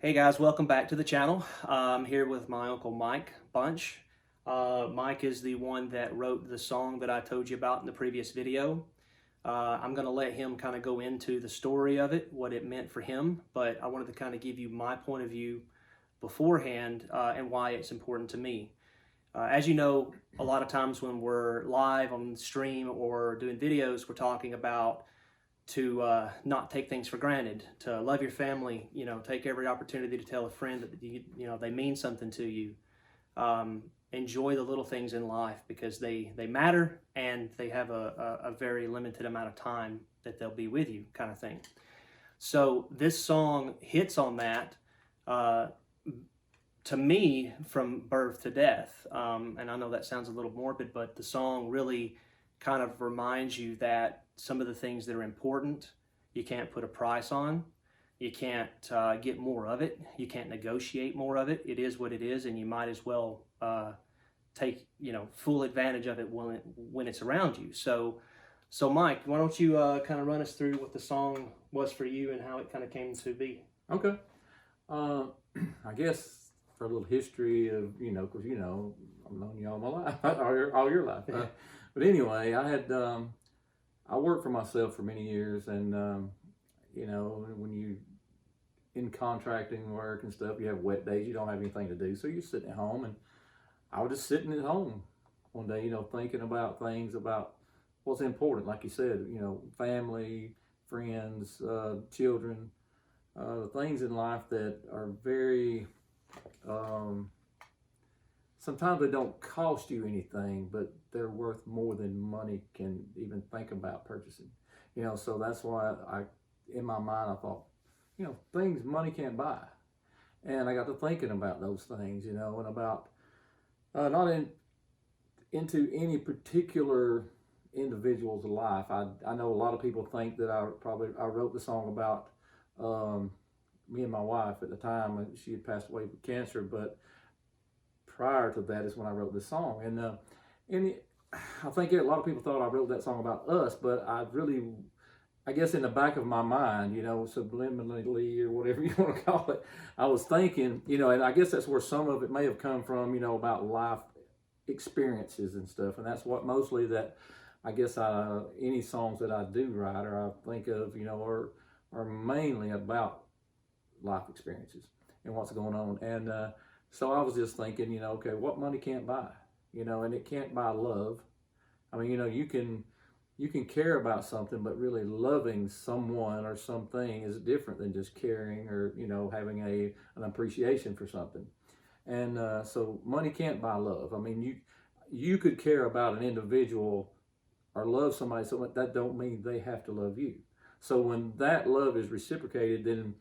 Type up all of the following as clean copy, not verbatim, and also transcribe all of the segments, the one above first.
Hey guys, welcome back to the channel. I'm here with my Uncle Mike Bunch. Mike is the one that wrote the song that I told you about in the previous video. I'm going to let him kind of go into the story of it, what it meant for him, but I wanted to kind of give you my point of view beforehand and why it's important to me. As you know, a lot of times when we're live on the stream or doing videos, we're talking about to not take things for granted, to love your family, take every opportunity to tell a friend that they mean something to you. Enjoy the little things in life because they matter and they have a very limited amount of time that they'll be with you, kind of thing. So this song hits on that to me from birth to death. And I know that sounds a little morbid, but the song really kind of reminds you that some of the things that are important, you can't put a price on. You can't get more of it. You can't negotiate more of it. It is what it is, and you might as well take full advantage of it when it's around you. So Mike, why don't you kind of run us through what the song was for you and how it kind of came to be? Okay. I guess for a little history of, because, I've known you all my life, all your life. But anyway, I worked for myself for many years, and, when you in contracting work and stuff, you have wet days, you don't have anything to do. So you're sitting at home, and I was just sitting at home one day, thinking about things about what's important. Like you said, family, friends, children, things in life that are very, sometimes they don't cost you anything, but they're worth more than money can even think about purchasing. So that's why in my mind, I thought, things money can't buy. And I got to thinking about those things, and about not into any particular individual's life. I know a lot of people think that I wrote the song about me and my wife at the time. She had passed away with cancer, but prior to that is when I wrote this song. And I think a lot of people thought I wrote that song about us, but I guess in the back of my mind, subliminally or whatever you want to call it, I was thinking, and I guess that's where some of it may have come from, about life experiences and stuff. And that's what mostly that I guess any songs that I do write or I think of, are mainly about life experiences and what's going on. And so I was just thinking, okay, what money can't buy, and it can't buy love. I mean, you can care about something, but really loving someone or something is different than just caring or, having an appreciation for something. And so money can't buy love. I mean, you could care about an individual or love somebody so much, that don't mean they have to love you. So when that love is reciprocated, then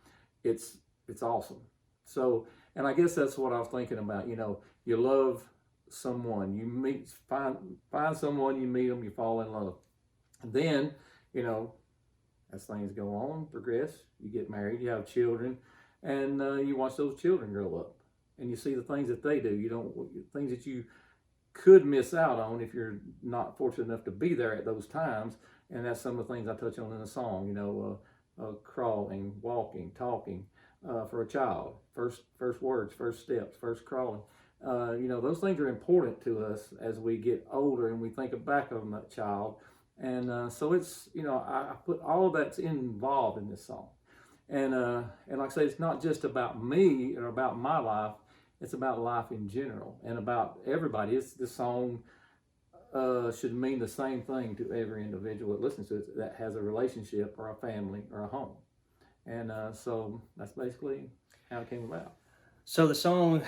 it's awesome. So, and I guess that's what I was thinking about. You love someone, you find someone, you meet them, you fall in love. And then, as things go on, progress, you get married, you have children, and you watch those children grow up, and you see the things that they do. Things that you could miss out on if you're not fortunate enough to be there at those times. And that's some of the things I touch on in the song. Crawling, walking, talking for a child, first words, first steps, first crawling. Those things are important to us as we get older and we think back on that child. And so it's, I put all of that's involved in this song. And like I say, it's not just about me or about my life. It's about life in general and about everybody. This song should mean the same thing to every individual that listens to it that has a relationship or a family or a home. And so that's basically how it came about. So the song,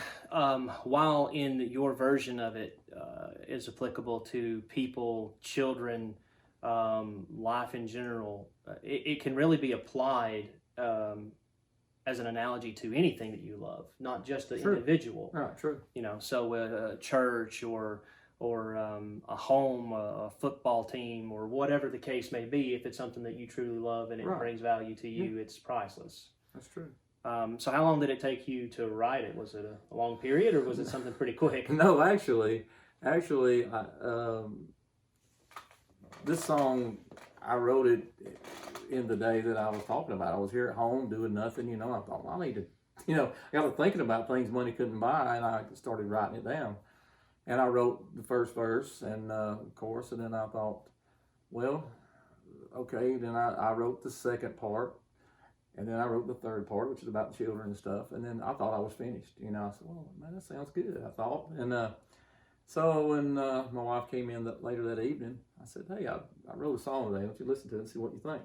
while in your version of it, is applicable to people, children, life in general, it can really be applied as an analogy to anything that you love, not just the individual. Right, true. So a church or a home, a football team, or whatever the case may be, if it's something that you truly love and it brings value to you, it's priceless. That's true. So how long did it take you to write it? Was it a long period, or was it something pretty quick? No, actually, this song, I wrote it in the day that I was talking about. I was here at home doing nothing, I thought, well, I need to I got to thinking about things money couldn't buy, and I started writing it down. And I wrote the first verse and chorus, and then I thought, well, okay. Then I wrote the second part, and then I wrote the third part, which is about children and stuff. And then I thought I was finished. I said, well, man, that sounds good, I thought. And so when my wife came in later that evening, I said, hey, I wrote a song today. Why don't you listen to it and see what you think?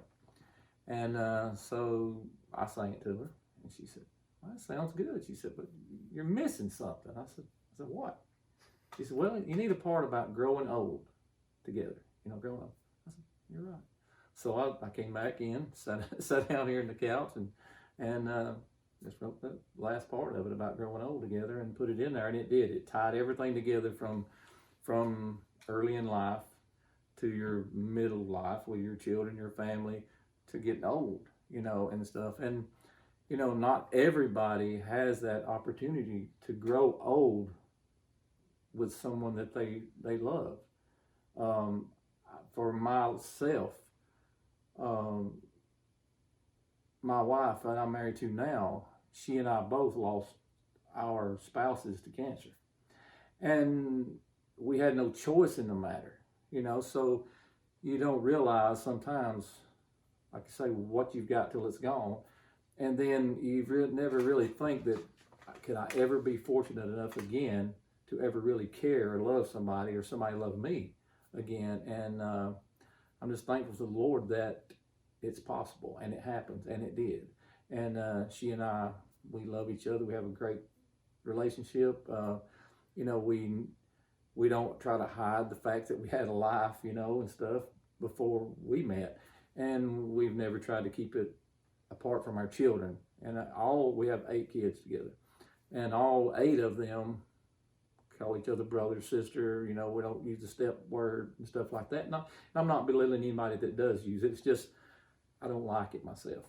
And so I sang it to her, and she said, well, that sounds good. She said, but you're missing something. I said, what? She said, well, you need a part about growing old together. Growing old. I said, you're right. So I came back in, sat down here on the couch, and just wrote the last part of it about growing old together and put it in there, and it did. It tied everything together from early in life to your middle life with your children, your family, to getting old, and stuff. And not everybody has that opportunity to grow old with someone that they love. For myself, my wife that I'm married to now, she and I both lost our spouses to cancer. And we had no choice in the matter, so you don't realize sometimes, like you say, what you've got till it's gone. And then you never really think that, could I ever be fortunate enough again to ever really care or love somebody or somebody love me again. And I'm just thankful to the Lord that it's possible, and it happens, and it did. And she and I, we love each other. We have a great relationship. We don't try to hide the fact that we had a life, and stuff before we met. And we've never tried to keep it apart from our children. And we have 8 kids together, and all 8 of them call each other brother, sister. We don't use the step word and stuff like that. I'm not belittling anybody that does use it. It's just I don't like it myself,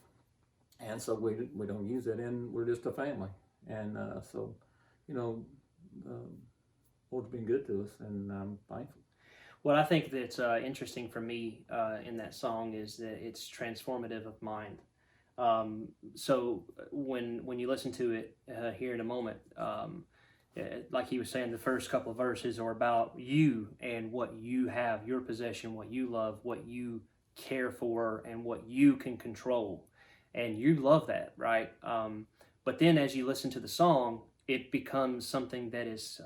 and so we don't use it. And we're just a family. And so Lord's been good to us, and I'm thankful. What I think that's interesting for me in that song is that it's transformative of mind. So when you listen to it here in a moment, like he was saying, the first couple of verses are about you and what you have, your possession, what you love, what you care for, and what you can control. And you love that, right? But then as you listen to the song, it becomes something that is,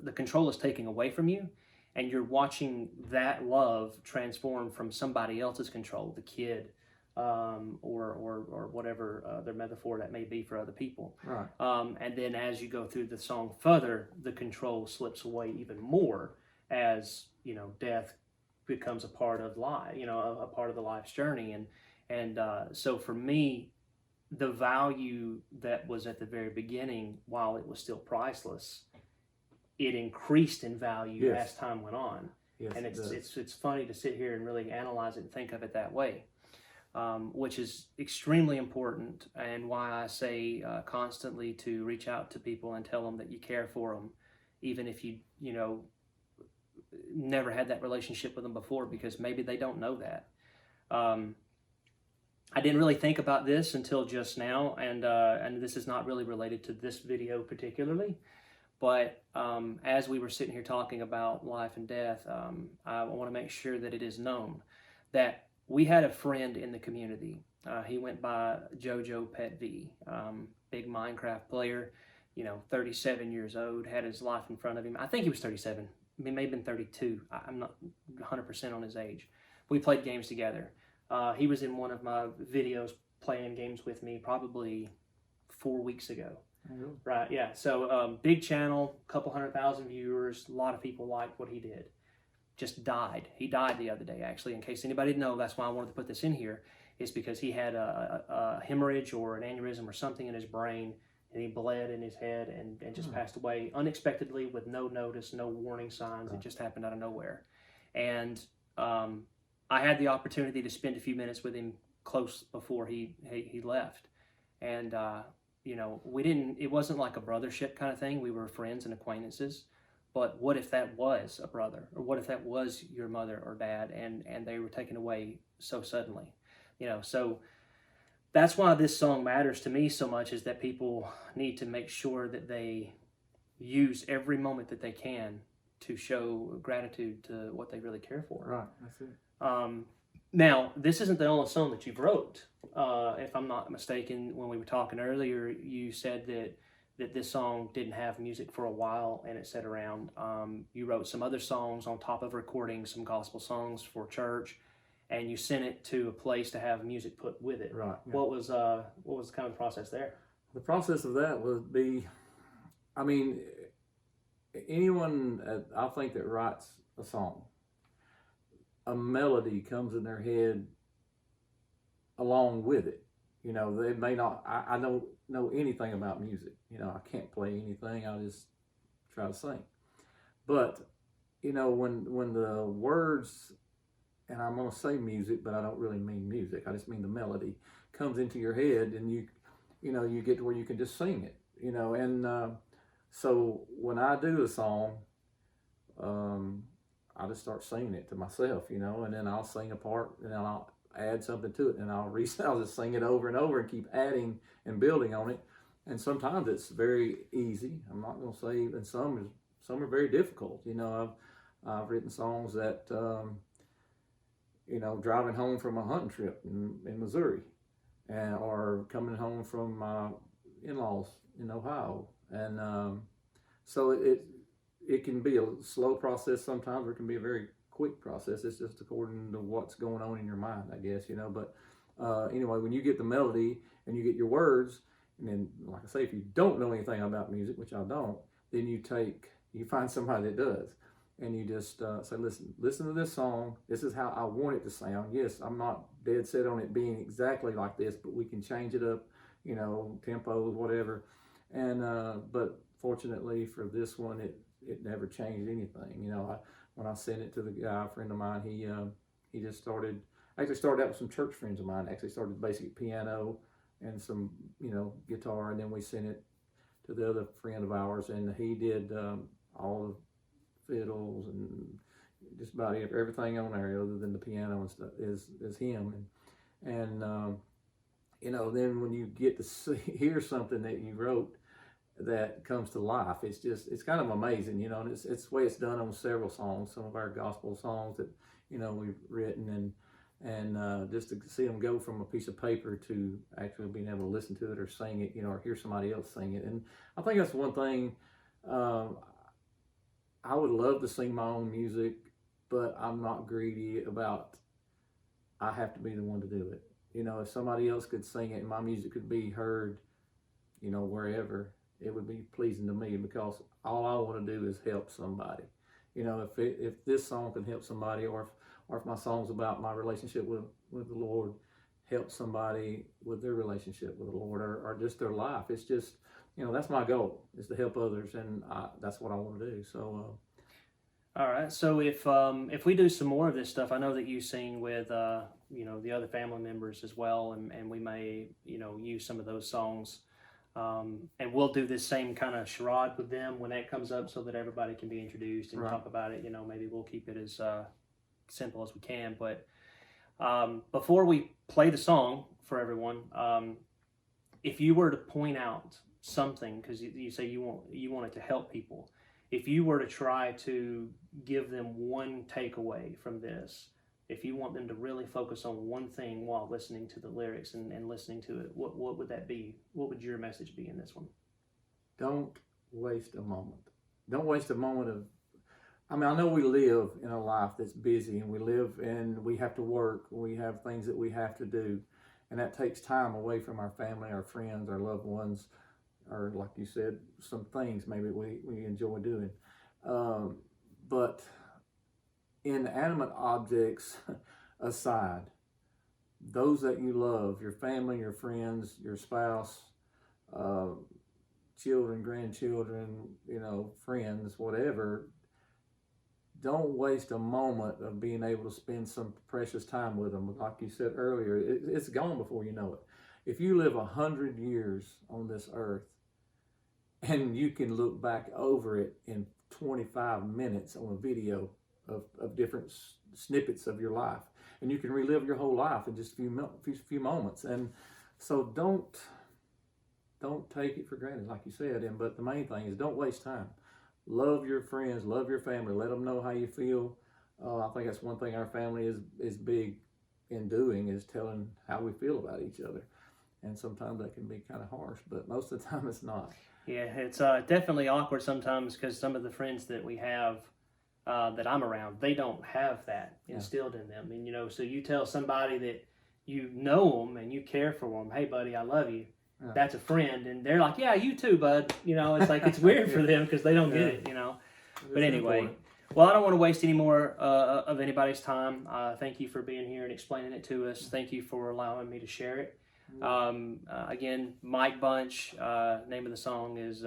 the control is taken away from you, and you're watching that love transform from somebody else's control, the kid, or whatever their metaphor that may be for other people. Right. And then as you go through the song further, the control slips away even more as, death becomes a part of life, a part of the life's journey. And so for me, the value that was at the very beginning, while it was still priceless, it increased in value as time went on. Yes, and it's funny to sit here and really analyze it and think of it that way. Which is extremely important, and why I say constantly to reach out to people and tell them that you care for them, even if you never had that relationship with them before, because maybe they don't know that. I didn't really think about this until just now, and this is not really related to this video particularly, but as we were sitting here talking about life and death, I want to make sure that it is known that we had a friend in the community. He went by JoJo Pet V, big Minecraft player, 37 years old, had his life in front of him. I think he was 37. He may have been 32. I'm not 100% on his age. We played games together. He was in one of my videos playing games with me probably 4 weeks ago. Mm-hmm. Right, yeah. So big channel, couple 100,000 viewers. A lot of people liked what he did. Just died. He died the other day, actually. In case anybody didn't know, that's why I wanted to put this in here, is because he had a hemorrhage or an aneurysm or something in his brain, and he bled in his head and just passed away unexpectedly with no notice, no warning signs. It just happened out of nowhere. And I had the opportunity to spend a few minutes with him close before he left. And, it wasn't like a brothership kind of thing. We were friends and acquaintances. But what if that was a brother, or what if that was your mother or dad, and they were taken away so suddenly? So that's why this song matters to me so much, is that people need to make sure that they use every moment that they can to show gratitude to what they really care for. Right, that's it. Now, this isn't the only song that you've wrote. If I'm not mistaken, when we were talking earlier, you said that this song didn't have music for a while and it sat around. You wrote some other songs on top of recording some gospel songs for church, and you sent it to a place to have music put with it. Right. Yeah. What was the kind of process there? The process of that would be, I mean, anyone I think that writes a song, a melody comes in their head along with it. You know, they may not, I don't know anything about music. You know, I can't play anything. I just try to sing. But, you know, when the words, and I'm going to say music, but I don't really mean music. I just mean the melody comes into your head, and you know, you get to where you can just sing it, you know. And so when I do a song, I just start singing it to myself, you know, and then I'll sing a part, and then I'll add something to it, and I'll just sing it over and over and keep adding and building on it. And sometimes it's very easy. I'm not going to say, and some are very difficult. You know, I've written songs that, you know, driving home from a hunting trip in Missouri, or coming home from my in-laws in Ohio, and so it can be a slow process sometimes, or it can be a very quick process. It's just according to what's going on in your mind, I guess, you know. But anyway, when you get the melody and you get your words, and then, like I say, if you don't know anything about music, which I don't, then you find somebody that does, and you just say, listen to this song. This is how I want it to sound. Yes, I'm not dead set on it being exactly like this, but we can change it up, you know, tempos, whatever. And but fortunately for this one, it never changed anything. You know, when I sent it to the guy, a friend of mine, he just started out with some church friends of mine. Actually started basic piano and some, you know, guitar, and then we sent it to the other friend of ours, and he did all the fiddles and just about everything on there other than the piano and stuff is him. And you know, then when you get to hear something that you wrote that comes to life, it's kind of amazing, you know. And it's the way it's done on several songs, some of our gospel songs that, you know, we've written, and just to see them go from a piece of paper to actually being able to listen to it or sing it, you know, or hear somebody else sing it. And I think that's one thing. I would love to sing my own music, but I'm not greedy about I have to be the one to do it. You know, if somebody else could sing it and my music could be heard, you know, wherever, it would be pleasing to me, because all I want to do is help somebody. You know, if this song can help somebody, or if my song's about my relationship with the Lord, help somebody with their relationship with the Lord, or just their life. It's just, you know, that's my goal, is to help others, and that's what I want to do. So. All right. So if we do some more of this stuff, I know that you sing with you know, the other family members as well, and we may, you know, use some of those songs, and we'll do this same kind of charade with them when that comes up, so that everybody can be introduced and Right. talk about it. You know, maybe we'll keep it as simple as we can. But before we play the song for everyone, if you were to point out something, because you say you want it to help people, if you were to try to give them one takeaway from this, if you want them to really focus on one thing while listening to the lyrics and listening to it, what would that be? What would your message be in this one? Don't waste a moment. Don't waste a moment of, I mean, I know we live in a life that's busy, and we have to work, we have things that we have to do, and that takes time away from our family, our friends, our loved ones, or, like you said, some things maybe we enjoy doing. But inanimate objects aside, those that you love, your family, your friends, your spouse, children, grandchildren, you know, friends, whatever, don't waste a moment of being able to spend some precious time with them. Like you said earlier, it's gone before you know it. If you live 100 years on this earth, and you can look back over it in 25 minutes on a video of different snippets of your life, and you can relive your whole life in just a few moments. And So don't take it for granted, like you said. But the main thing is don't waste time. Love your friends, love your family. Let them know how you feel. I think that's one thing our family is big in doing, is telling how we feel about each other. And sometimes that can be kind of harsh, but most of the time it's not. Yeah, it's definitely awkward sometimes because some of the friends that we have that I'm around, they don't have that instilled in them. And, you know, so you tell somebody that you know them and you care for them, hey, buddy, I love you. Yeah. That's a friend. And they're like, yeah, you too, bud. You know, it's like it's weird for them because they don't get it, you know. But anyway, important. Well, I don't want to waste any more of anybody's time. Thank you for being here and explaining it to us. Thank you for allowing me to share it. Again, Mike Bunch, name of the song is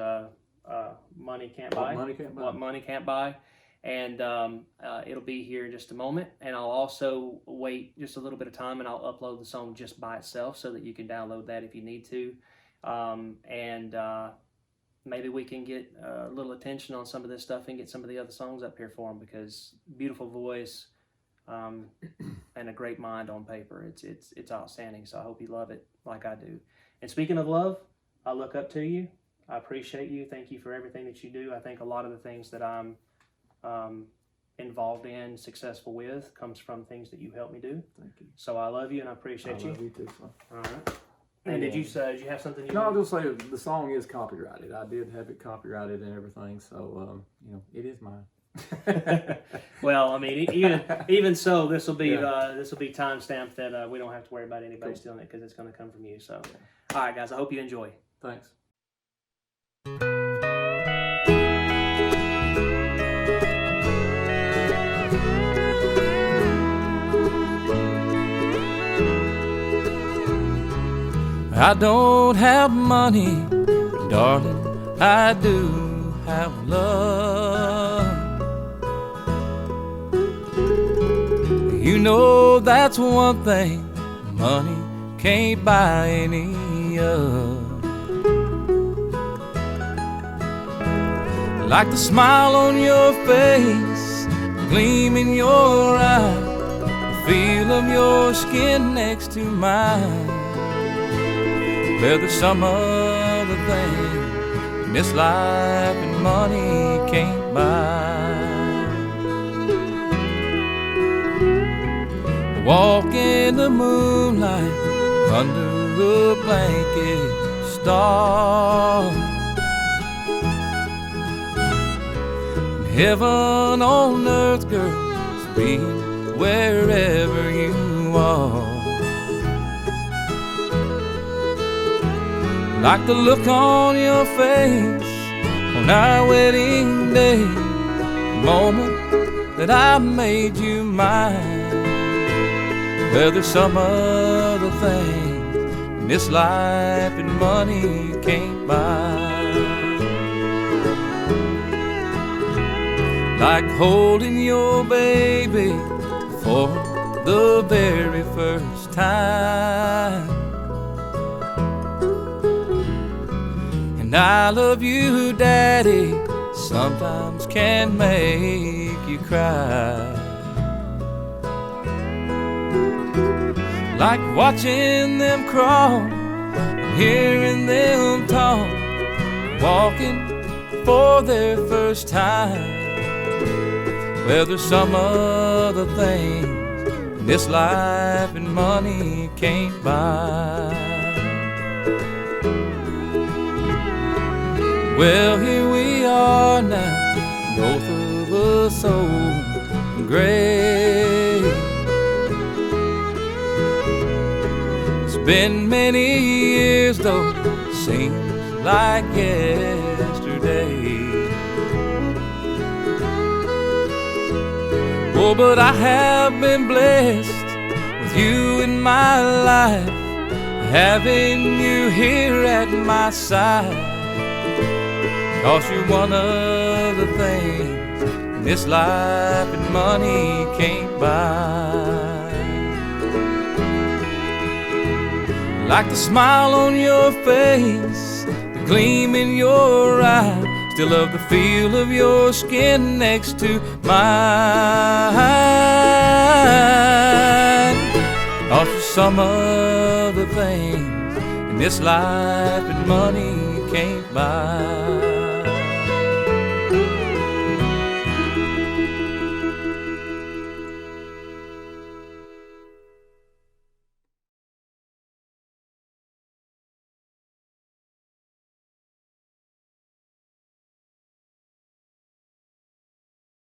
Money Can't Buy. What Money Can't Buy. And it'll be here in just a moment. And I'll also wait just a little bit of time and I'll upload the song just by itself so that you can download that if you need to. Maybe we can get a little attention on some of this stuff and get some of the other songs up here for him, because beautiful voice and a great mind on paper. It's outstanding. So I hope you love it like I do. And speaking of love, I look up to you. I appreciate you. Thank you for everything that you do. I think a lot of the things that I'm involved in, successful with, comes from things that you helped me do. Thank you. So I love you and I appreciate you. I love you too, son. All right. And did you have something you No, I'll just say the song is copyrighted. I did have it copyrighted and everything, so you know, it is mine. Well, I mean, even so, this will be time stamped that we don't have to worry about anybody stealing it because it's going to come from you. So, all right, guys, I hope you enjoy. Thanks. I don't have money, darling, I do have love. You know that's one thing money can't buy any of. Like the smile on your face, the gleam in your eye, the feel of your skin next to mine. Well, there's some other thing in this life and money can't buy. Walk in the moonlight under a blanket star. Heaven on earth, girl, be wherever you are. Like the look on your face on our wedding day, the moment that I made you mine. Well, there's some other thing in this life and money can't buy. Like holding your baby for the very first time. And I love you, Daddy, sometimes can make you cry. Like watching them crawl, hearing them talk, walking for their first time. Well, there's some other things in this life and money can't buy. Well, here we are now, both of us old and gray. It's been many years though, seems like yesterday. Oh, but I have been blessed with you in my life, having you here at my side. 'Cause you're one of the things in this life and money can't buy. Like the smile on your face, the gleam in your eye, still love the feel of your skin next to mine. 'Cause there's some other things this life and money can't buy.